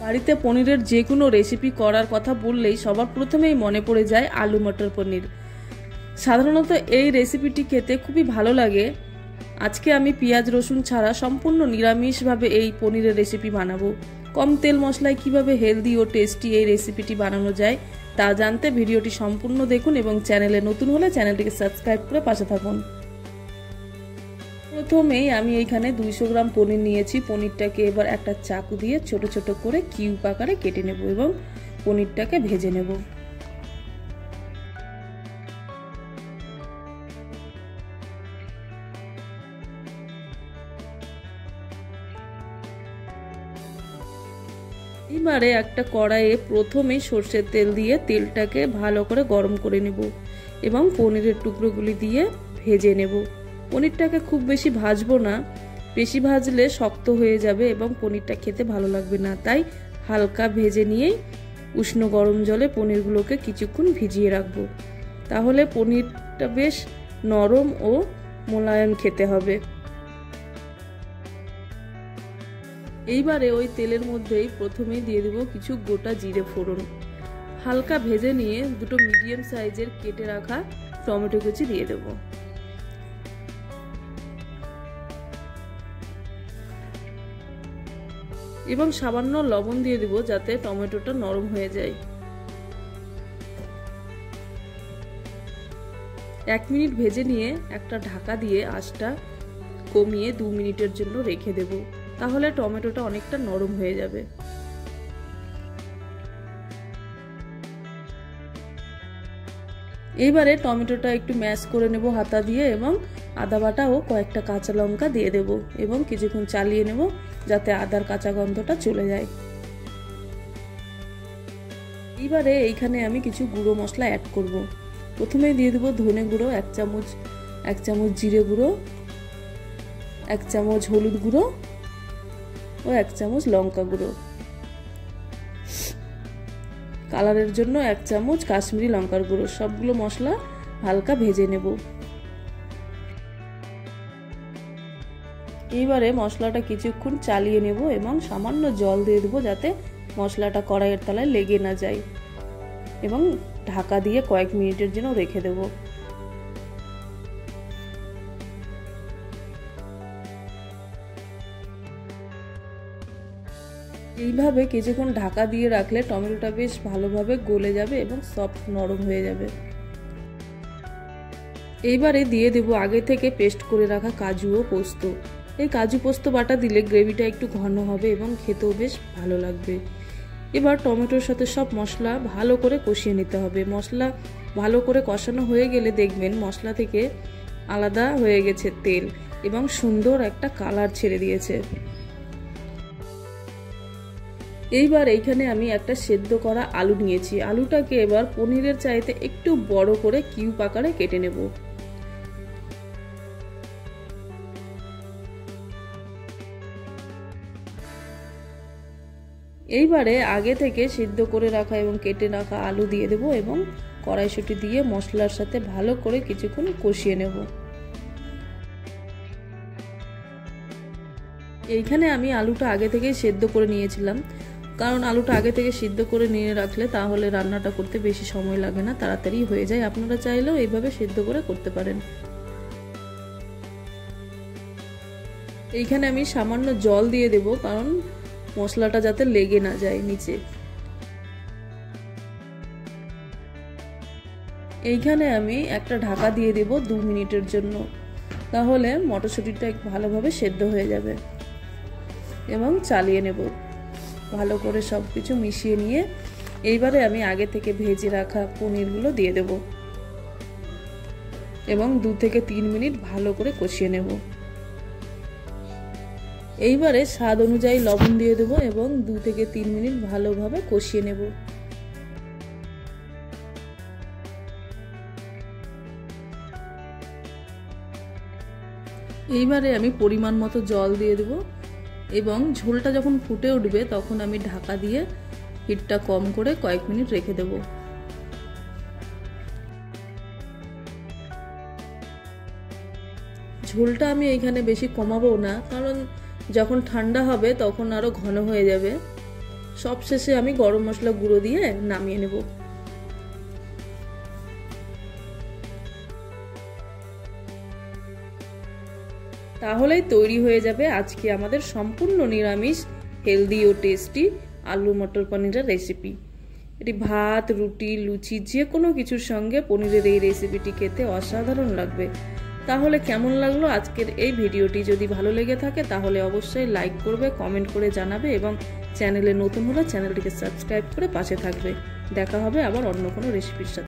বাড়িতে পনিরের যে কোনো রেসিপি করার কথা বললেই সবার প্রথমেই মনে পড়ে যায় আলু মটর পনির। সাধারণত এই রেসিপিটি খেতে খুবই ভালো লাগে। আজকে আমি পেঁয়াজ রসুন ছাড়া সম্পূর্ণ নিরামিষভাবে এই পনিরের রেসিপি বানাবো। কম তেল মশলায় কিভাবে হেলদি ও টেস্টি এই রেসিপিটি বানানো যায় তা জানতে ভিডিওটি সম্পূর্ণ দেখুন এবং চ্যানেলে নতুন হলে চ্যানেলটিকে সাবস্ক্রাইব করে পাশে থাকুন। প্রথমেই আমি এখানে 200 গ্রাম পনির নিয়েছি। পনিরটাকে এবার একটা চাকু দিয়ে ছোট ছোট করে কিউব আকারে কেটে নেব এবং পনিরটাকে ভেজে নেব। এবারে একটা কড়াইয়ে প্রথমেই সর্ষের তেল দিয়ে তেলটাকে ভালো করে গরম করে নেব এবং পনিরের টুকরোগুলি দিয়ে ভেজে নেব। পনিরটাকে খুব বেশি ভাজবো না, বেশি ভাজলে শক্ত হয়ে যাবে এবং পনিরটা খেতে ভালো লাগবে না। তাই হালকা ভেজে নিয়েই উষ্ণ গরম জলে পনিরগুলোকে কিছুক্ষণ ভিজিয়ে রাখবো, তাহলে পনিরটা বেশ নরম ও মোলায়েম খেতে হবে। এইবারে ওই তেলের মধ্যেই প্রথমেই দিয়ে দেবো কিছু গোটা জিরে ফোড়ন। হালকা ভেজে নিয়ে দুটো মিডিয়াম সাইজের কেটে রাখা টমেটো কুচি দিয়ে দেব এবং সামান্য লবণ দিয়ে দেব যাতে টমেটোটা নরম হয়ে যায়। 1 মিনিট ভেজে নিয়ে একটা ঢাকা দিয়ে আঁচটা কমিয়ে 2 মিনিটের জন্য রেখে দেব, তাহলে টমেটোটা অনেকটা নরম হয়ে যাবে। এইবারে টমেটোটা একটু ম্যাশ করে নেব হাতা দিয়ে এবং আদা বাটা ও কয়েকটা কাঁচা লঙ্কা দিয়ে দেব এবং কিছুক্ষণ চালিয়ে নেব যাতে আদার কাঁচা গন্ধটা চলে যায়। এইবারে এইখানে আমি কিছু গুঁড়ো মশলা অ্যাড করব। প্রথমে দিয়ে দেব ধনে গুঁড়ো 1 চামচ, জিরে গুঁড়ো 1 চামচ, হলুদ গুঁড়ো ও 1 চামচ লঙ্কা গুঁড়ো, কালারের জন্য 1 চামচ কাশ্মীরি লঙ্কার গুঁড়ো। সবগুলো মশলা হালকা ভেজে নেব। এইবারে মশলাটা কিছুক্ষণ চালিয়ে নেব এবং সামান্য জল দিয়ে দেবো যাতে মশলাটা কড়াইয়ের তলায় লেগে না যায় এবং ঢাকা দিয়ে কয়েক মিনিটের জন্য রেখে দেব। এইভাবে কিছুক্ষণ ঢাকা দিয়ে রাখলে টমেটোটা বেশ ভালোভাবে গলে যাবে এবং সফট নরম হয়ে যাবে। এইবারে দিয়ে দেব আগে থেকে পেস্ট করে রাখা কাজু ও পোস্ত। এই কাজু পোস্ত বাটা দিলে গ্রেভিটা একটু ঘন হবে এবং খেতেও বেশ ভালো লাগবে। এবার টমেটোর সাথে সব মশলা ভালো করে কষিয়ে নিতে হবে। মশলা ভালো করে কষানো হয়ে গেলে দেখবেন মশলা থেকে আলাদা হয়ে গেছে তেল এবং সুন্দর একটা কালার ছেড়ে দিয়েছে। এইবার এইখানে আমি একটা সেদ্ধ করা আলু নিয়েছি। আলুটাকে এবার পনিরের চাইতে একটু বড় করে কিউব আকারে কেটে নেব। এইবারে আগে থেকে সিদ্ধ করে রাখা এবং কেটে রাখা আলু দিয়ে দেব এবং কড়াইশুঁটি দিয়ে মশলার সাথে ভালো করে কিছুক্ষণ কষিয়ে নেব। এইখানে আমি আলুটা আগে থেকে সেদ্ধ করে নিয়েছিলাম, কারণ আলুটা আগে থেকে সিদ্ধ করে নিয়ে রাখলে তাহলে রান্নাটা করতে বেশি সময় লাগে না, তাড়াতাড়ি হয়ে যায়। আপনারা চাইলেও এইভাবে সিদ্ধ করে করতে পারেন। এইখানে আমি সামান্য জল দিয়ে দেব কারণ মশলাটা যাতে লেগে না যায় নিচে। এইখানে আমি একটা ঢাকা দিয়ে দেব 2 মিনিটের জন্য, তাহলে মটরশুঁটিটা ভালোভাবে সেদ্ধ হয়ে যাবে এবং চালিয়ে নেব ভালো করে সবকিছু মিশিয়ে নিয়ে। এইবারে আমি আগে থেকে ভেজে রাখা পনিরগুলো দিয়ে দেব এবং 2 থেকে 3 মিনিট ভালো করে কষিয়ে নেব। এইবারে স্বাদ অনুযায়ী লবণ দিয়ে দেব এবং 2 থেকে 3 মিনিট ভালোভাবে কষিয়ে নেব। এইবারে আমি পরিমাণ মতো জল দিয়ে দেব এবং ঝোলটা যখন ফুটে উঠবে তখন আমি ঢাকা দিয়ে হিটটা কম করে কয়েক মিনিট রেখে দেব। ঝোলটা আমি এইখানে বেশি কমাবো না, কারণ যখন ঠান্ডা হবে তখন আরো ঘন হয়ে যাবে। সবশেষে আমি গরম মশলা গুঁড়ো দিয়ে নামিয়ে নেব। তাহলেই তৈরি হয়ে যাবে আজকে আমাদের সম্পূর্ণ নিরামিষ হেলদি ও টেস্টি আলু মটর পনিরের রেসিপি। এটি ভাত, রুটি, লুচি যে কোনো কিছুর সঙ্গে পনিরের এই রেসিপিটি খেতে অসাধারণ লাগবে। তাহলে কেমন লাগলো আজকের এই ভিডিওটি? যদি ভালো লেগে থাকে তাহলে অবশ্যই লাইক করবে, কমেন্ট করে জানাবে এবং চ্যানেলে নতুন হলে চ্যানেলটিকে সাবস্ক্রাইব করে পাশে থাকবে। দেখা হবে আবার অন্য কোনো রেসিপির সাথে।